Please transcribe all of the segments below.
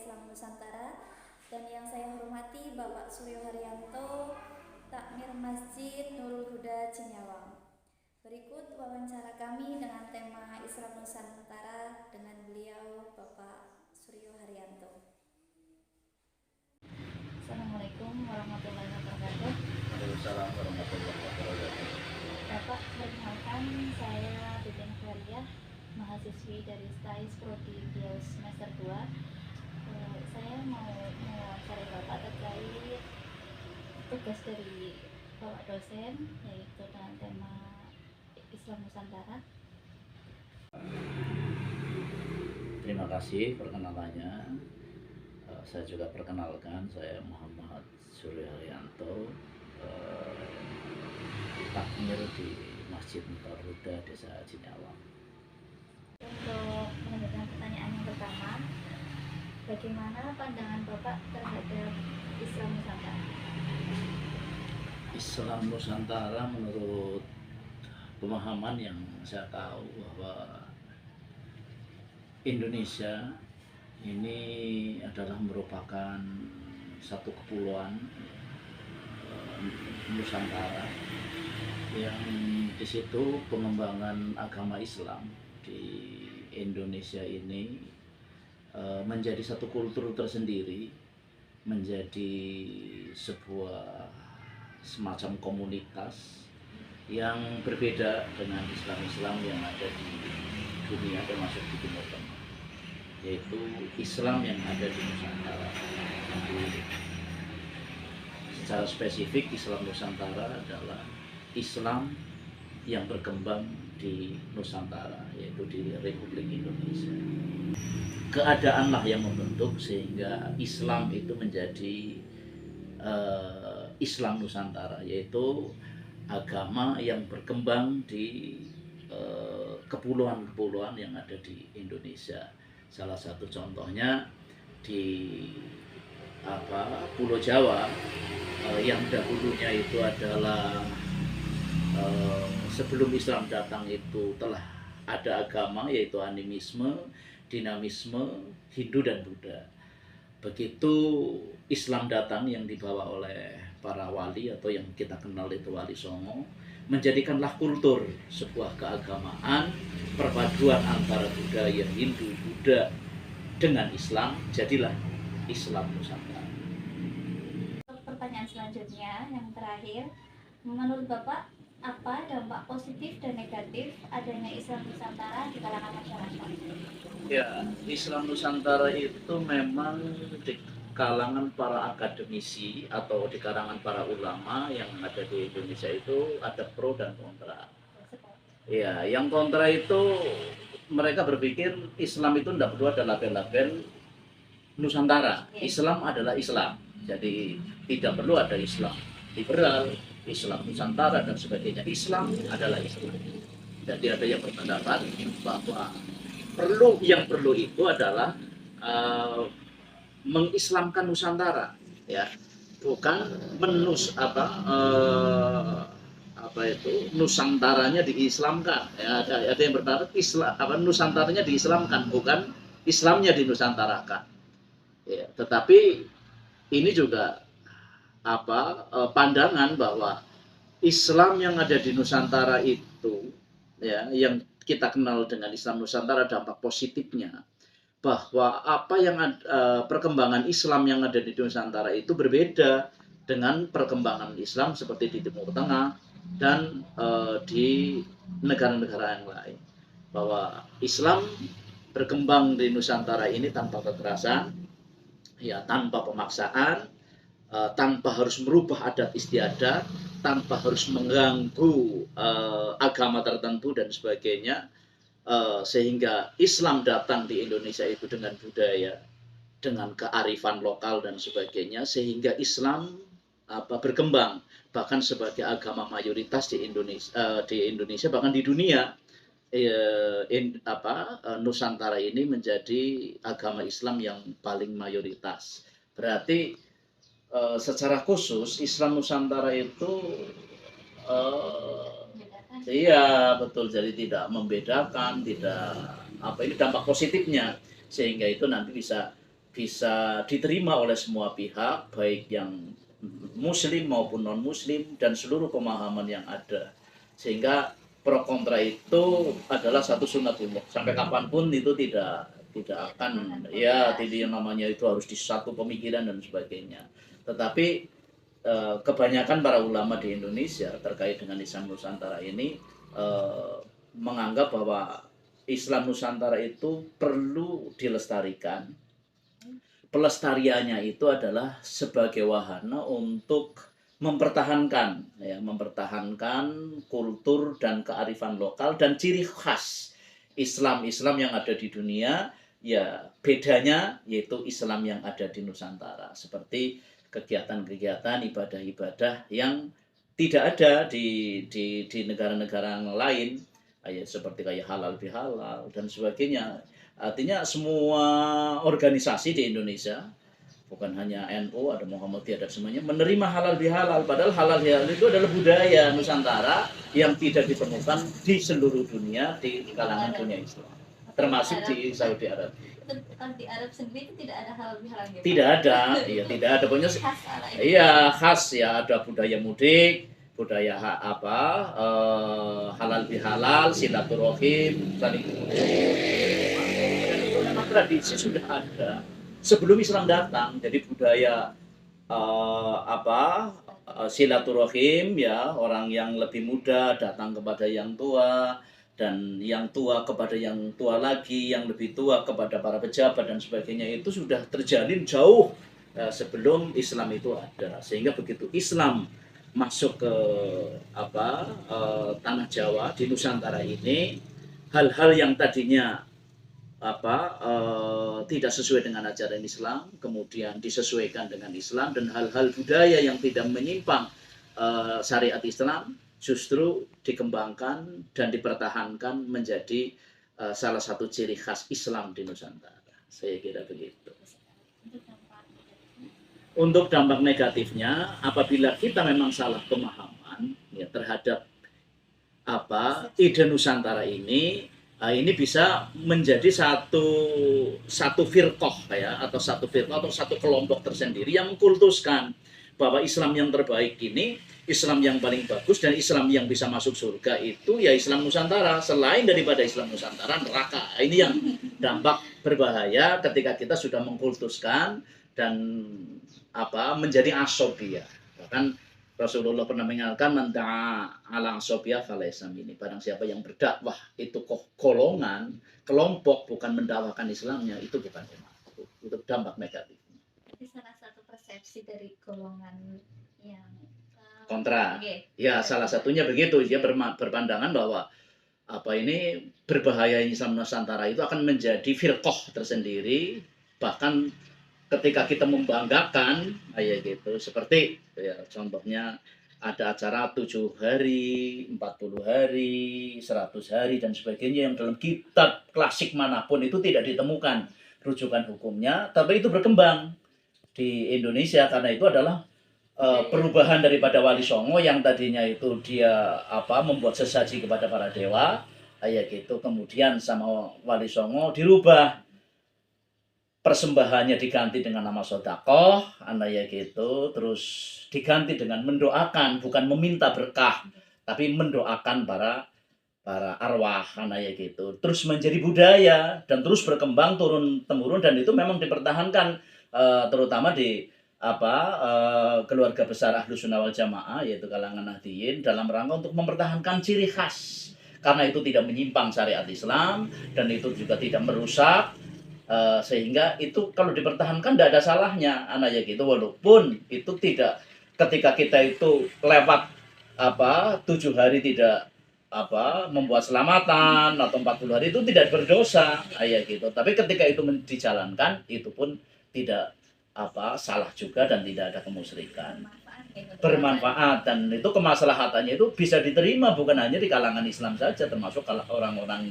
Islam Nusantara, dan yang saya hormati Bapak Suryo Haryanto, Takmir Masjid Nurul Huda Cinyawang. Berikut wawancara kami dengan tema Islam Nusantara dengan beliau Bapak Suryo Haryanto. Assalamualaikum warahmatullahi wabarakatuh. Waalaikumsalam warahmatullahi wabarakatuh. Bapak, perkenalkan saya Titin Faria, mahasiswi dari STAIS Prodi Bios semester 2. Saya mau mewawancarai Bapak terkait tugas dari Bapak dosen, yaitu dengan tema Islam Nusantara. Terima kasih perkenalannya. Saya juga perkenalkan, saya Muhammad Suryo Haryanto, takmir di Masjid Nurul Huda Desa Cinyawang. Untuk melanjutkan pertanyaan yang pertama, bagaimana pandangan Bapak terhadap Islam Nusantara? Islam Nusantara menurut pemahaman yang saya tahu bahwa Indonesia ini adalah merupakan satu kepulauan Nusantara yang di situ pengembangan agama Islam di Indonesia ini menjadi satu kultur tersendiri, menjadi sebuah semacam komunitas yang berbeda dengan Islam-Islam yang ada di dunia termasuk di Timur Tengah, yaitu Islam yang ada di Nusantara. Jadi, secara spesifik Islam Nusantara adalah Islam yang berkembang di Nusantara, yaitu di Republik Indonesia. Keadaanlah yang membentuk sehingga Islam itu menjadi Islam Nusantara, yaitu agama yang berkembang di kepulauan-kepulauan yang ada di Indonesia. Salah satu contohnya di Pulau Jawa yang dahulunya itu adalah sebelum Islam datang itu telah ada agama, yaitu animisme, dinamisme, Hindu dan Buddha. Begitu Islam datang yang dibawa oleh para wali atau yang kita kenal itu Wali Songo, menjadikanlah kultur sebuah keagamaan, perpaduan antara budaya Hindu, Buddha dengan Islam, jadilah Islam Nusantara. Pertanyaan selanjutnya yang terakhir, menurut Bapak apa dampak positif dan negatif adanya Islam Nusantara di kalangan masyarakat? Ya, Islam Nusantara itu memang di kalangan para akademisi atau di kalangan para ulama yang ada di Indonesia itu ada pro dan kontra. Ya, yang kontra itu mereka berpikir Islam itu tidak perlu ada label-label Nusantara. Islam adalah Islam. Jadi tidak perlu ada Islam liberal, Islam Nusantara dan sebagainya. Islam adalah Islam. Jadi ada yang berpendapat bahwa yang perlu itu adalah mengislamkan Nusantara, ya, bukan Nusantaranya diislamkan. Ya, ada yang berpendapat Nusantaranya diislamkan, bukan Islamnya dinusantarakan. Ya, tetapi ini juga pandangan bahwa Islam yang ada di Nusantara itu, ya, yang kita kenal dengan Islam Nusantara, dampak positifnya bahwa perkembangan Islam yang ada di Nusantara itu berbeda dengan perkembangan Islam seperti di Timur Tengah dan di negara-negara yang lain. Bahwa Islam berkembang di Nusantara ini tanpa kekerasan, ya, tanpa pemaksaan, tanpa harus merubah adat istiadat, tanpa harus mengganggu agama tertentu dan sebagainya, sehingga Islam datang di Indonesia itu dengan budaya, dengan kearifan lokal dan sebagainya, sehingga Islam berkembang bahkan sebagai agama mayoritas di Indonesia bahkan di dunia. Nusantara ini menjadi agama Islam yang paling mayoritas. Berarti secara khusus Islam Nusantara itu iya betul, jadi tidak membedakan, tidak ini dampak positifnya, sehingga itu nanti bisa bisa diterima oleh semua pihak, baik yang muslim maupun non muslim dan seluruh pemahaman yang ada, sehingga pro kontra itu adalah satu sunatullah, sampai kapanpun itu tidak akan, ya tidak, yang namanya itu harus di satu pemikiran dan sebagainya. Tetapi kebanyakan para ulama di Indonesia terkait dengan Islam Nusantara ini menganggap bahwa Islam Nusantara itu perlu dilestarikan. Pelestariannya itu adalah sebagai wahana untuk mempertahankan kultur dan kearifan lokal dan ciri khas Islam yang ada di dunia. Ya, bedanya yaitu Islam yang ada di Nusantara, seperti kegiatan-kegiatan ibadah-ibadah yang tidak ada di negara-negara lain, seperti kayak halal bihalal dan sebagainya. Artinya semua organisasi di Indonesia, bukan hanya NU, ada Muhammadiyah dan semuanya, menerima halal bihalal. Padahal halal bihalal itu adalah budaya Nusantara yang tidak ditemukan di seluruh dunia, di kalangan dunia Islam, termasuk di Saudi Arabia. Di Arab sendiri itu tidak ada halal bihalal gitu? Tidak ada, iya tidak ada. Pokoknya iya khas ya, ada budaya mudik, budaya halal bihalal, silaturahim, saling tradisi sudah ada sebelum Islam datang. Jadi budaya silaturahim, ya, orang yang lebih muda datang kepada yang tua, dan yang tua kepada yang tua lagi, yang lebih tua kepada para pejabat dan sebagainya, itu sudah terjalin jauh sebelum Islam itu ada. Sehingga begitu Islam masuk ke tanah Jawa di Nusantara ini, hal-hal yang tadinya tidak sesuai dengan ajaran Islam kemudian disesuaikan dengan Islam, dan hal-hal budaya yang tidak menyimpang syariat Islam justru dikembangkan dan dipertahankan menjadi salah satu ciri khas Islam di Nusantara. Saya kira begitu. Untuk dampak negatifnya, apabila kita memang salah pemahaman ya terhadap ide Nusantara ini bisa menjadi satu firqah ya, atau satu kelompok tersendiri yang mengkultuskan bahwa Islam yang terbaik ini, Islam yang paling bagus, dan Islam yang bisa masuk surga itu ya Islam Nusantara. Selain daripada Islam Nusantara, neraka. Ini yang dampak berbahaya ketika kita sudah mengkultuskan dan menjadi asobiyah. Bahkan Rasulullah pernah mengingatkan, "Manda'a ala asobiyah falaysa minni." Barang siapa yang berdakwah itu golongan, kelompok, bukan mendakwakan Islamnya, itu bukan umatku. Itu dampak negatif. Jadi salah satu persepsi dari golongan yang kontra. Ya, salah satunya begitu. Dia berpandangan bahwa ini berbahaya Islam Nusantara itu akan menjadi firqah tersendiri, bahkan ketika kita membanggakan gitu, seperti ya contohnya ada acara 7 hari, 40 hari, 100 hari dan sebagainya, yang dalam kitab klasik manapun itu tidak ditemukan rujukan hukumnya, tapi itu berkembang di Indonesia karena itu adalah perubahan daripada Wali Songo yang tadinya itu dia membuat sesaji kepada para dewa, gitu, kemudian sama Wali Songo dirubah, persembahannya diganti dengan nama sedekah, gitu, terus diganti dengan mendoakan, bukan meminta berkah, tapi mendoakan para arwah, gitu. Terus menjadi budaya dan terus berkembang turun temurun, dan itu memang dipertahankan terutama di keluarga besar Ahlus Sunnah wal Jamaah, yaitu kalangan Nahdliyin, dalam rangka untuk mempertahankan ciri khas, karena itu tidak menyimpang syariat Islam dan itu juga tidak merusak. Sehingga itu kalau dipertahankan tidak ada salahnya, gitu, walaupun itu tidak, ketika kita itu lewat 7 hari tidak membuat selamatan atau 40 hari itu tidak berdosa, gitu. Tapi ketika itu dijalankan itu pun tidak salah juga dan tidak ada kemusyrikan, bermanfaat, dan itu kemaslahatannya itu bisa diterima bukan hanya di kalangan Islam saja, termasuk kalau orang-orang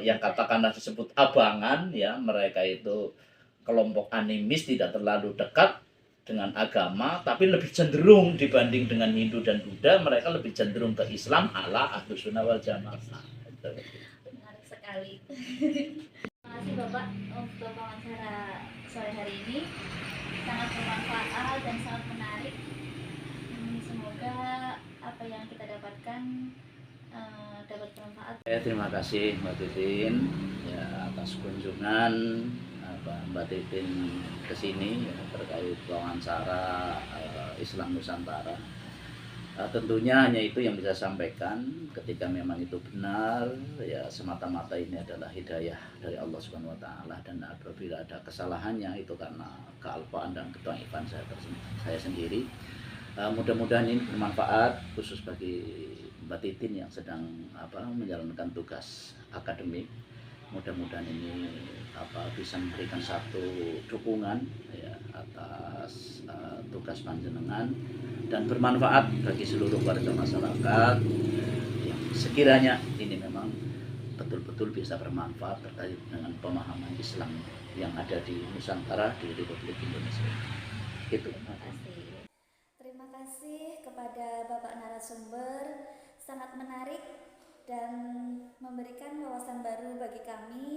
yang katakanlah disebut abangan, ya, mereka itu kelompok animis, tidak terlalu dekat dengan agama, tapi lebih cenderung dibanding dengan Hindu dan Buddha, mereka lebih cenderung ke Islam ala Ahlus Sunnah wal Jamaah. Menarik sekali. Terima kasih Bapak untuk wawancara sore hari ini, sangat bermanfaat dan sangat menarik. Semoga apa yang kita dapatkan dapat bermanfaat. Terima kasih Mbak Titin ya atas kunjungan Mbak Titin ke sini ya, terkait wawancara Islam Nusantara. Tentunya hanya itu yang bisa sampaikan. Ketika memang itu benar, ya semata-mata ini adalah hidayah dari Allah Subhanahu Wa Taala, dan apabila ada kesalahannya itu karena kealpaan dan ketaifan saya sendiri. Mudah-mudahan ini bermanfaat khusus bagi Mbak Titin yang sedang menjalankan tugas akademik. Mudah-mudahan ini bisa memberikan satu dukungan ya atas tugas panjenengan dan bermanfaat bagi seluruh warga masyarakat yang sekiranya ini memang betul-betul bisa bermanfaat terkait dengan pemahaman Islam yang ada di Nusantara di Republik Indonesia. Itu. Terima kasih kepada Bapak narasumber, sangat menarik dan memberikan wawasan baru bagi kami.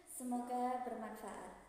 Semoga bermanfaat.